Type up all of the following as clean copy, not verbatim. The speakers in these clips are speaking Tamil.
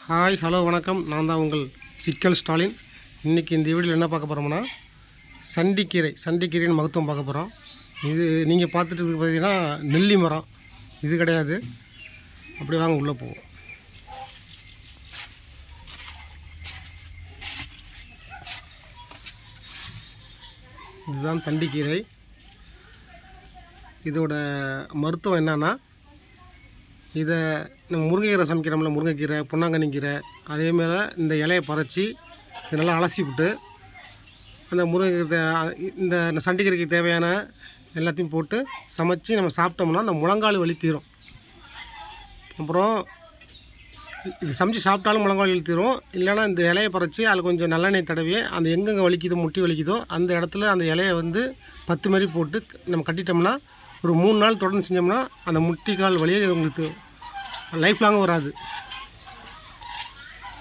ஹாய் ஹலோ வணக்கம். நான் தான் உங்கள் சிக்கல் ஸ்டாலின். இன்றைக்கி இந்த வீடியோவில் என்ன பார்க்க போகிறோம்னா சண்டிக்கீரைன்னு மகத்துவம் பார்க்க போகிறோம். இது நீங்கள் பார்த்துட்டு இருக்கு பார்த்தீங்கன்னா நெல்லி மரம். இது கிடையாது. அப்படி வாங்க உள்ளே போவோம். இதுதான் சண்டிக்கீரை. இதோட மருத்துவம் என்னன்னா, இதை நம்ம முருங்கைக்கீரை சமைக்கிறோம்ல, முருங்கைக்கீரை, பொன்னாங்கண்ணி கீரை, அதேமாரி இந்த இலையை பறித்து இது நல்லா அலசி விட்டு அந்த இந்த சண்டிக்கீரைக்கு தேவையான எல்லாத்தையும் போட்டு சமைச்சு நம்ம சாப்பிட்டோம்னா அந்த முழங்கால் வலி தீரும். அப்புறம் இது சமைச்சு சாப்பிட்டாலும் முழங்கால் வலி தீரும். இல்லைன்னா இந்த இலையை பறித்து அதில் கொஞ்சம் நல்லெண்ணெய் தடவி அந்த எங்கெங்கே வலிக்குதோ, முட்டி வலிக்குதோ அந்த இடத்துல அந்த இலையை வந்து 10 மாரி போட்டு நம்ம கட்டிட்டோம்னா ஒரு 3 நாள் தொடர்ந்து செஞ்சோம்னா அந்த முட்டிக்கால் வலியே உங்களுக்கு லைஃப் லாங்கும் வராது.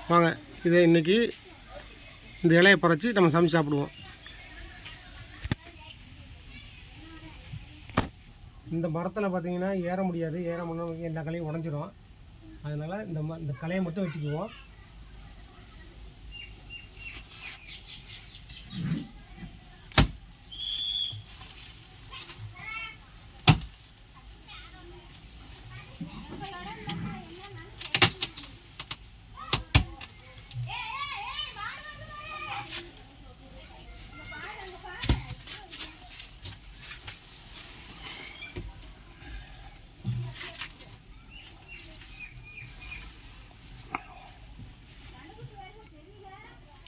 வாங்க இதை இன்றைக்கி இந்த இலையை பறித்து நம்ம சமைச்சு சாப்பிடுவோம். இந்த மரத்தில் பார்த்திங்கன்னா ஏற முடியாது. ஏற முடியாது, எல்லா கலையும் உடஞ்சிரும். அதனால் இந்த கலையை மட்டும் வெட்டிக்குவோம்.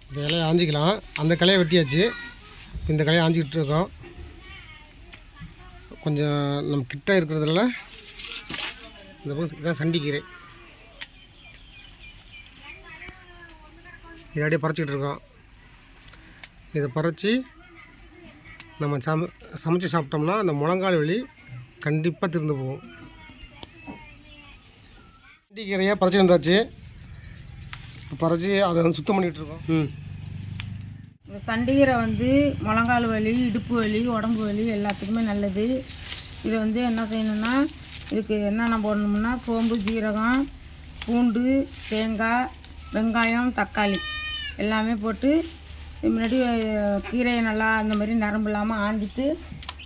இந்த இலையை ஆஞ்சிக்கலாம். அந்த கலையை வெட்டியாச்சு. இந்த கலையை ஆஞ்சிக்கிட்டு இருக்கோம். கொஞ்சம் நம்ம கிட்ட இருக்கிறதுல இந்த பக்கம் இதுதான் சண்டிக்கீரை. இதாடியே பறிச்சிக்கிட்டு இருக்கோம். இதை பறித்து நம்ம சமைச்சு சாப்பிட்டோம்னா அந்த முழங்கால் வலி கண்டிப்பாக திருந்து போகும். சண்டிக்கீரையாக பறிச்சு வந்தாச்சு. பறித்து அதை வந்து சுத்தம் பண்ணிகிட்டு இருக்கோம். இந்த சண்டிகீரை வந்து முழங்கால் வலி, இடுப்பு வலி, உடம்பு வலி எல்லாத்துக்குமே நல்லது. இது வந்து என்ன செய்யணும்னா, இதுக்கு என்னென்ன போடணும்னா சோம்பு, ஜீரகம், பூண்டு, தேங்காய், வெங்காயம், தக்காளி எல்லாமே போட்டு முன்னாடி கீரையை நல்லா அந்த மாதிரி நரம்பு இல்லாமல் ஆஞ்சிட்டு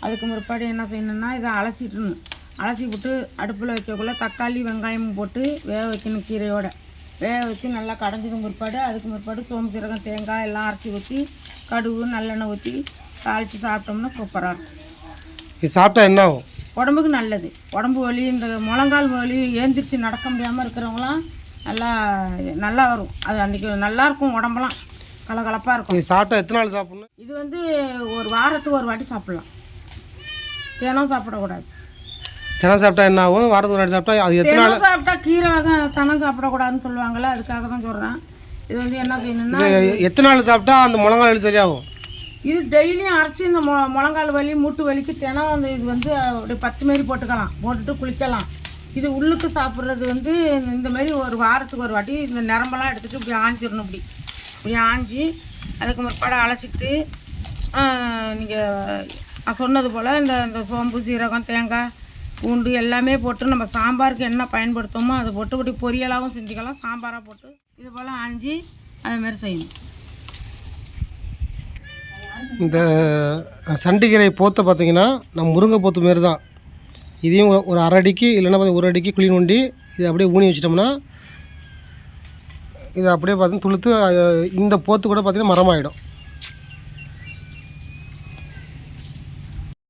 அதுக்கு முற்பாடு என்ன செய்யணும்னா இதை அலசிடணும். அலசி விட்டு அடுப்பில் வைக்கக்குள்ளே தக்காளி, வெங்காயமும் போட்டு வேக வைக்கணும். கீரையோட வேக வச்சு நல்லா கடைஞ்சதும் முற்பாடு அதுக்கு முற்பாடு சோம்பு, சீரகம், தேங்காய் எல்லாம் அரைச்சி ஊற்றி கடுகு, நல்லெண்ணெய் ஊற்றி தாளித்து சாப்பிட்டோம்னா சூப்பராக இருக்கும். இது சாப்பிட்டா என்ன ஆகும்? உடம்புக்கு நல்லது. உடம்பு வலி, இந்த முழங்கால் வலி, ஏந்திரிச்சு நடக்க முடியாமல் இருக்கிறவங்களாம் நல்லா வரும். அது அன்றைக்கி நல்லாயிருக்கும். உடம்பெல்லாம் கலகலப்பாக இருக்கும். இது சாப்பிட்டா எத்தனை நாள் சாப்பிட்ணும்? இது வந்து ஒரு வாரத்துக்கு ஒரு வாட்டி சாப்பிட்லாம். தினம் சாப்பிடக்கூடாது. தினம் சாப்பிட்டா என்ன ஆகும்? வாரத்துக்கு ஒரு நாள் சாப்பிட்டா அது எத்தனை நாள் சாப்பிட்டா கீரை வகை தினம் சாப்பிடக்கூடாதுன்னு சொல்லுவாங்கள்ல, அதுக்காக தான் சொல்கிறேன். இது வந்து என்ன செய்யணும்னா எத்தனை நாள் சாப்பிட்டா அந்த முழங்கால் வலி சரியாகும்? இது டெய்லியும் அரைச்சி இந்த முழங்கால் வலி, மூட்டு வலிக்கு தினம் வந்து இது வந்து அப்படி 10 மாரி போட்டுக்கலாம், போட்டுட்டு குளிக்கலாம். இது உள்ளுக்கு சாப்பிட்றது வந்து இந்த மாதிரி ஒரு வாரத்துக்கு ஒரு வாட்டி இந்த நரம்பெல்லாம் எடுத்துகிட்டு இப்படி ஆஞ்சிடணும். இப்படி ஆஞ்சி அதுக்கு முற்பாடு அலசிட்டு நீங்கள் நான் சொன்னது போல் இந்த சோம்பு, சீரகம், தேங்காய், பூண்டு எல்லாமே போட்டு நம்ம சாம்பாருக்கு என்ன பயன்படுத்தோமோ அதை போட்டு இப்படி பொரியலாகவும் செஞ்சுக்கலாம், சாம்பாராக போட்டு இது போல் ஆஞ்சி அதுமாரி செய்யணும். இந்த சண்டிக்கீரை போத்தை பார்த்திங்கன்னா நம்ம முருங்கை போத்து மாரி தான். இதையும் ஒரு அரை அடிக்கு இல்லைன்னா ஒரு அடிக்கு குழி நோண்டி இதை அப்படியே ஊனி வச்சிட்டோம்னா இதை அப்படியே பார்த்திங்கன்னா துளுத்து இந்த போத்து கூட பார்த்திங்கன்னா மரமாகிடும்.